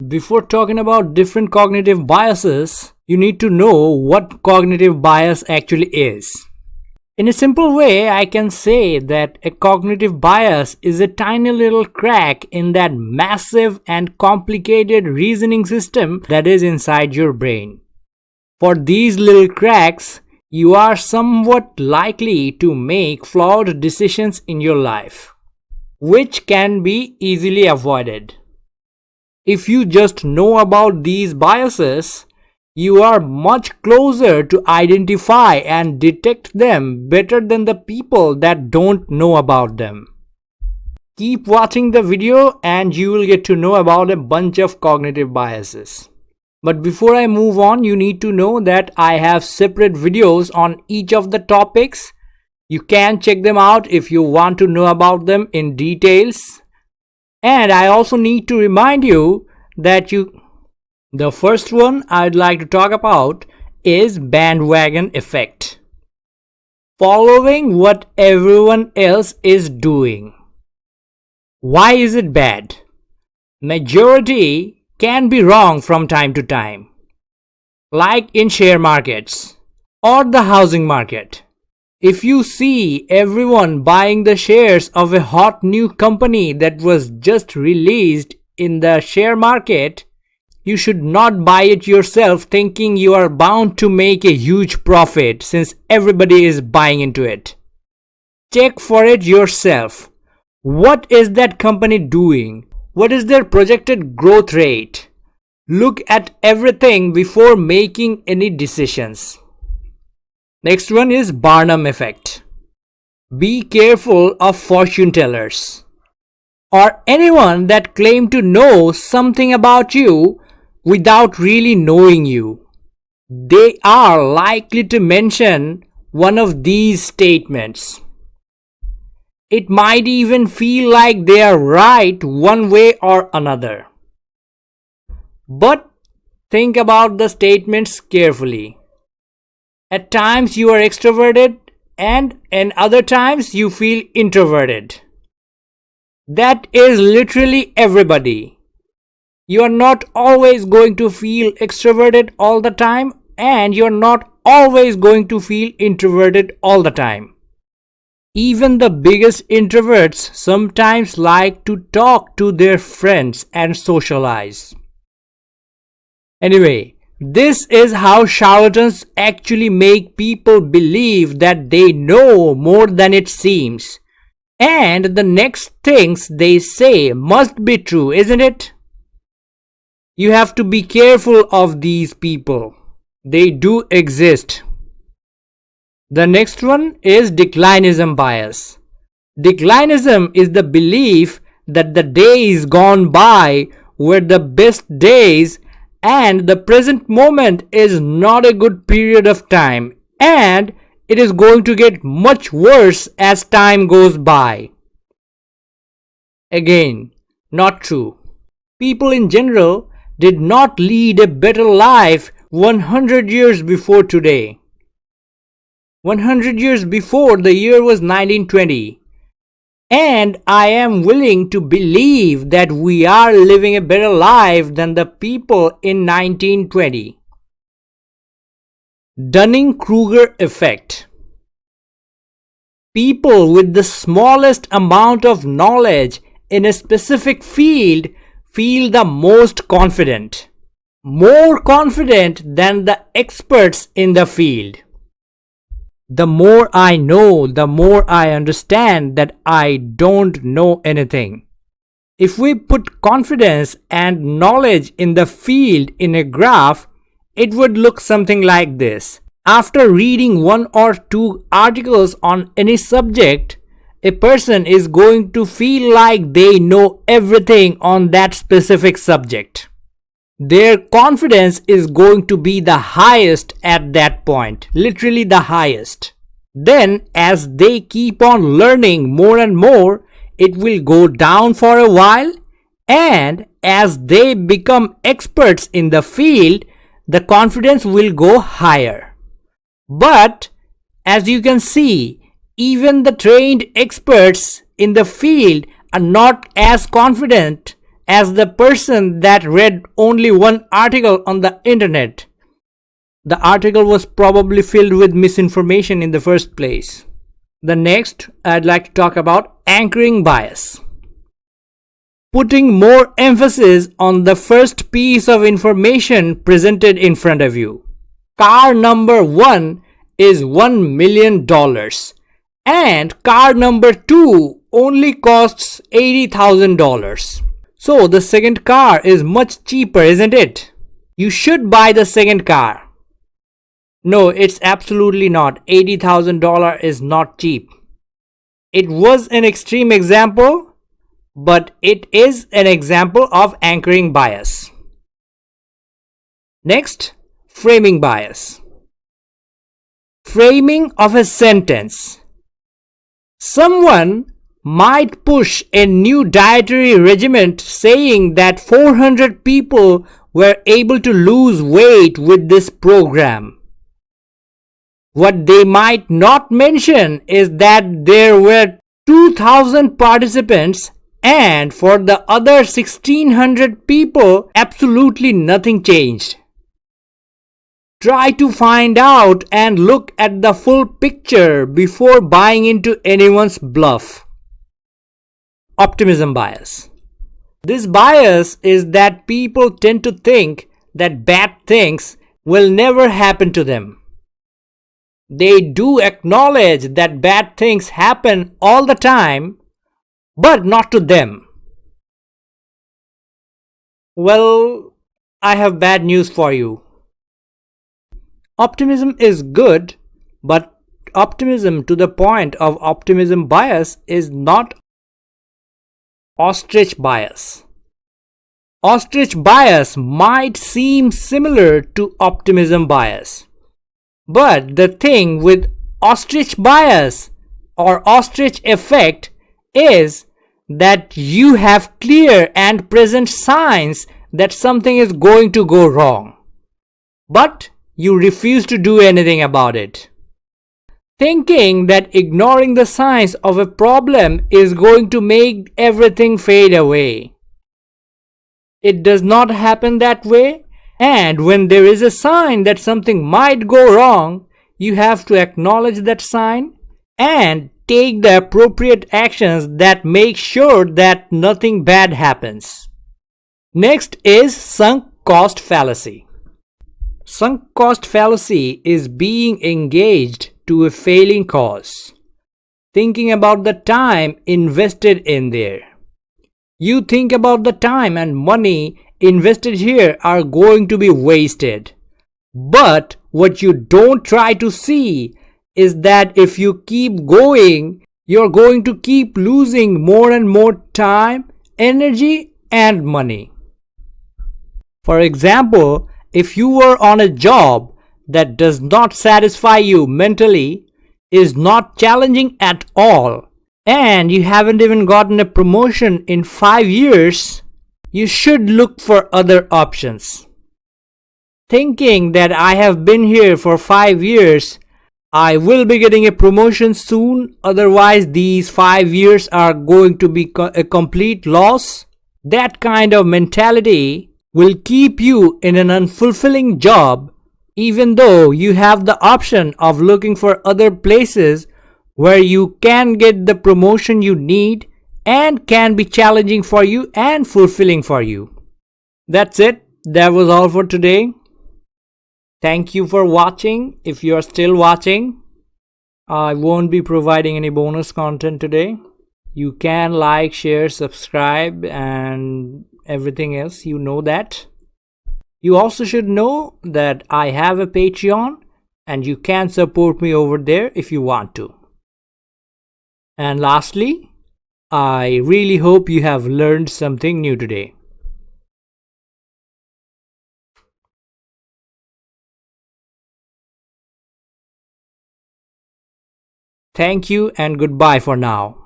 Before talking about different cognitive biases, you need to know what cognitive bias actually is. In a simple way, I can say that a cognitive bias is a tiny little crack in that massive and complicated reasoning system that is inside your brain. For these little cracks, you are somewhat likely to make flawed decisions in your life, which can be easily avoided. If you just know about these biases, you are much closer to identify and detect them better than the people that don't know about them. Keep watching the video and you will get to know about a bunch of cognitive biases. But before I move on, you need to know that I have separate videos on each of the topics. You can check them out if you want to know about them in details. And I also need to remind you that the first one I'd like to talk about is Bandwagon Effect. Following what everyone else is doing. Why is it bad? Majority can be wrong from time to time, like in share markets or the housing market. If you see everyone buying the shares of a hot new company that was just released in the share market, you should not buy it yourself thinking you are bound to make a huge profit since everybody is buying into it. Check for it yourself. What is that company doing? What is their projected growth rate? Look at everything before making any decisions. Next one is Barnum Effect. Be careful of fortune tellers or anyone that claim to know something about you without really knowing you. They are likely to mention one of these statements. It might even feel like they are right one way or another. But think about the statements carefully. At times you are extroverted and in other times you feel introverted. That is literally everybody. You are not always going to feel extroverted all the time and you are not always going to feel introverted all the time. Even the biggest introverts sometimes like to talk to their friends and socialize. Anyway, this is how charlatans actually make people believe that they know more than it seems. And the next things they say must be true, isn't it? You have to be careful of these people. They do exist. The next one is Declinism Bias. Declinism is the belief that the days gone by were the best days and the present moment is not a good period of time and it is going to get much worse as time goes by. Again, not true. People in general did not lead a better life 100 years before today. 100 years before, the year was 1920. And I am willing to believe that we are living a better life than the people in 1920. Dunning-Kruger Effect. People with the smallest amount of knowledge in a specific field feel the most confident. More confident than the experts in the field. The more I know, the more I understand that I don't know anything. If we put confidence and knowledge in the field in a graph, it would look something like this. After reading one or two articles on any subject, a person is going to feel like they know everything on that specific subject. Their confidence is going to be the highest at that point, literally the highest. Then, as they keep on learning more and more, it will go down for a while, and as they become experts in the field, the confidence will go higher. But, as you can see, even the trained experts in the field are not as confident as the person that read only one article on the internet. The article was probably filled with misinformation in the first place. The next, I'd like to talk about anchoring bias. Putting more emphasis on the first piece of information presented in front of you. Car number 1 is $1 million and car number 2 only costs $80,000. So the second car is much cheaper, isn't it? You should buy the second car. No, it's absolutely not. $80,000 is not cheap. It was an extreme example, but it is an example of anchoring bias. Next, framing bias. Framing of a sentence. Someone might push a new dietary regimen saying that 400 people were able to lose weight with this program. What they might not mention is that there were 2,000 participants and for the other 1,600 people, absolutely nothing changed. Try to find out and look at the full picture before buying into anyone's bluff. Optimism bias. This bias is that people tend to think that bad things will never happen to them. They do acknowledge that bad things happen all the time, but not to them. Well, I have bad news for you. Optimism is good, but optimism to the point of optimism bias is not ostrich bias. Ostrich bias might seem similar to optimism bias. But the thing with ostrich bias or ostrich effect is that you have clear and present signs that something is going to go wrong, but you refuse to do anything about it. Thinking that ignoring the signs of a problem is going to make everything fade away. It does not happen that way. And when there is a sign that something might go wrong, you have to acknowledge that sign and take the appropriate actions that make sure that nothing bad happens. Next is sunk cost fallacy. Sunk cost fallacy is being engaged to a failing cause, thinking about the time invested in there. You think about the time and money invested here are going to be wasted. But what you don't try to see is that if you keep going, you're going to keep losing more and more time, energy, and money. For example, if you were on a job that does not satisfy you mentally, is not challenging at all, and you haven't even gotten a promotion in 5 years, you should look for other options. Thinking that I have been here for 5 years, I will be getting a promotion soon, otherwise these 5 years are going to be a complete loss. That kind of mentality will keep you in an unfulfilling job, even though you have the option of looking for other places where you can get the promotion you need and can be challenging for you and fulfilling for you. That's it. That was all for today. Thank you for watching. If you are still watching, I won't be providing any bonus content today. You can like, share, subscribe, and everything else. You know that. You also should know that I have a Patreon and you can support me over there if you want to. And lastly, I really hope you have learned something new today. Thank you and goodbye for now.